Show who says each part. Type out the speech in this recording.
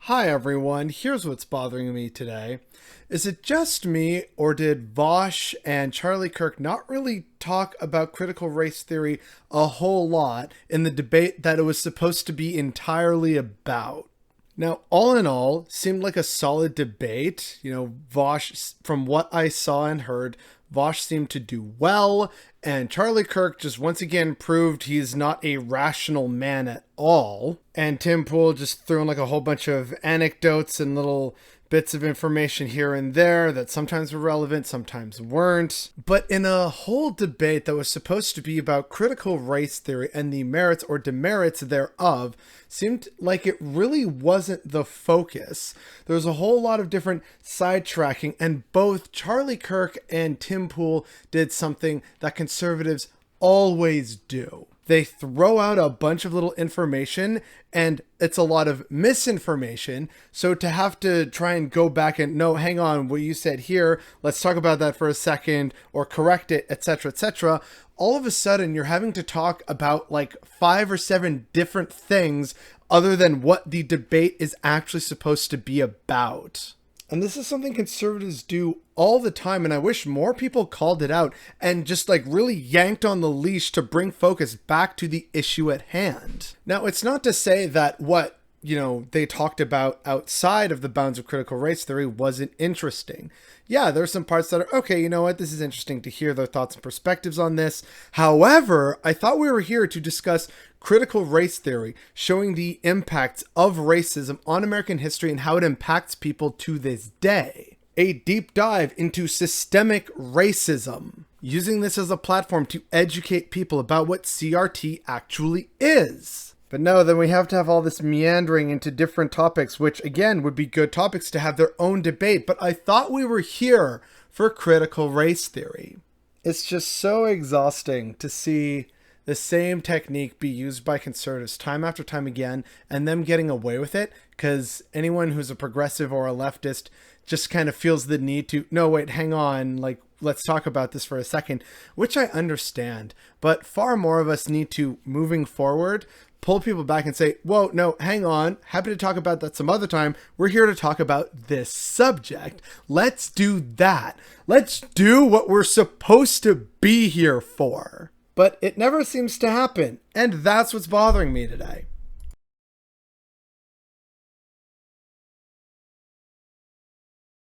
Speaker 1: Hi everyone, here's what's bothering me today. Is it just me, or did Vaush and Charlie Kirk not really talk about critical race theory a whole lot in the debate that it was supposed to be entirely about? Now, all in all, seemed like a solid debate. Vaush, from what I saw and heard, Vaush seemed to do well, and Charlie Kirk just once again proved he's not a rational man at all. And Tim Pool just threw in like a whole bunch of anecdotes and little bits of information here and there that sometimes were relevant, sometimes weren't. But in a whole debate that was supposed to be about critical race theory and the merits or demerits thereof, seemed like it really wasn't the focus. There was a whole lot of different sidetracking, and both Charlie Kirk and Tim Pool did something that conservatives always do. They throw out a bunch of little information, and it's a lot of misinformation. So to have to try and go back and, no, hang on, what you said here, let's talk about that for a second, or correct it, etc., all of a sudden you're having to talk about like 5 or 7 different things other than what the debate is actually supposed to be about. And this is something conservatives do all the time, and I wish more people called it out and just like really yanked on the leash to bring focus back to the issue at hand. Now, it's not to say that what they talked about outside of the bounds of critical race theory wasn't interesting. Yeah, there's some parts that are, okay, you know what, this is interesting to hear their thoughts and perspectives on this. However, I thought we were here to discuss critical race theory, showing the impacts of racism on American history and how it impacts people to this day. A deep dive into systemic racism, using this as a platform to educate people about what CRT actually is. But no, then we have to have all this meandering into different topics, which again would be good topics to have their own debate. But I thought we were here for critical race theory. It's just so exhausting to see the same technique be used by conservatives time after time again, and them getting away with it, because anyone who's a progressive or a leftist just kind of feels the need to, no, wait, hang on, like, let's talk about this for a second, which I understand. But far more of us need to, moving forward, pull people back and say, whoa, no, hang on, happy to talk about that some other time. We're here to talk about this subject. Let's do that. Let's do what we're supposed to be here for. But it never seems to happen, and that's what's bothering me today.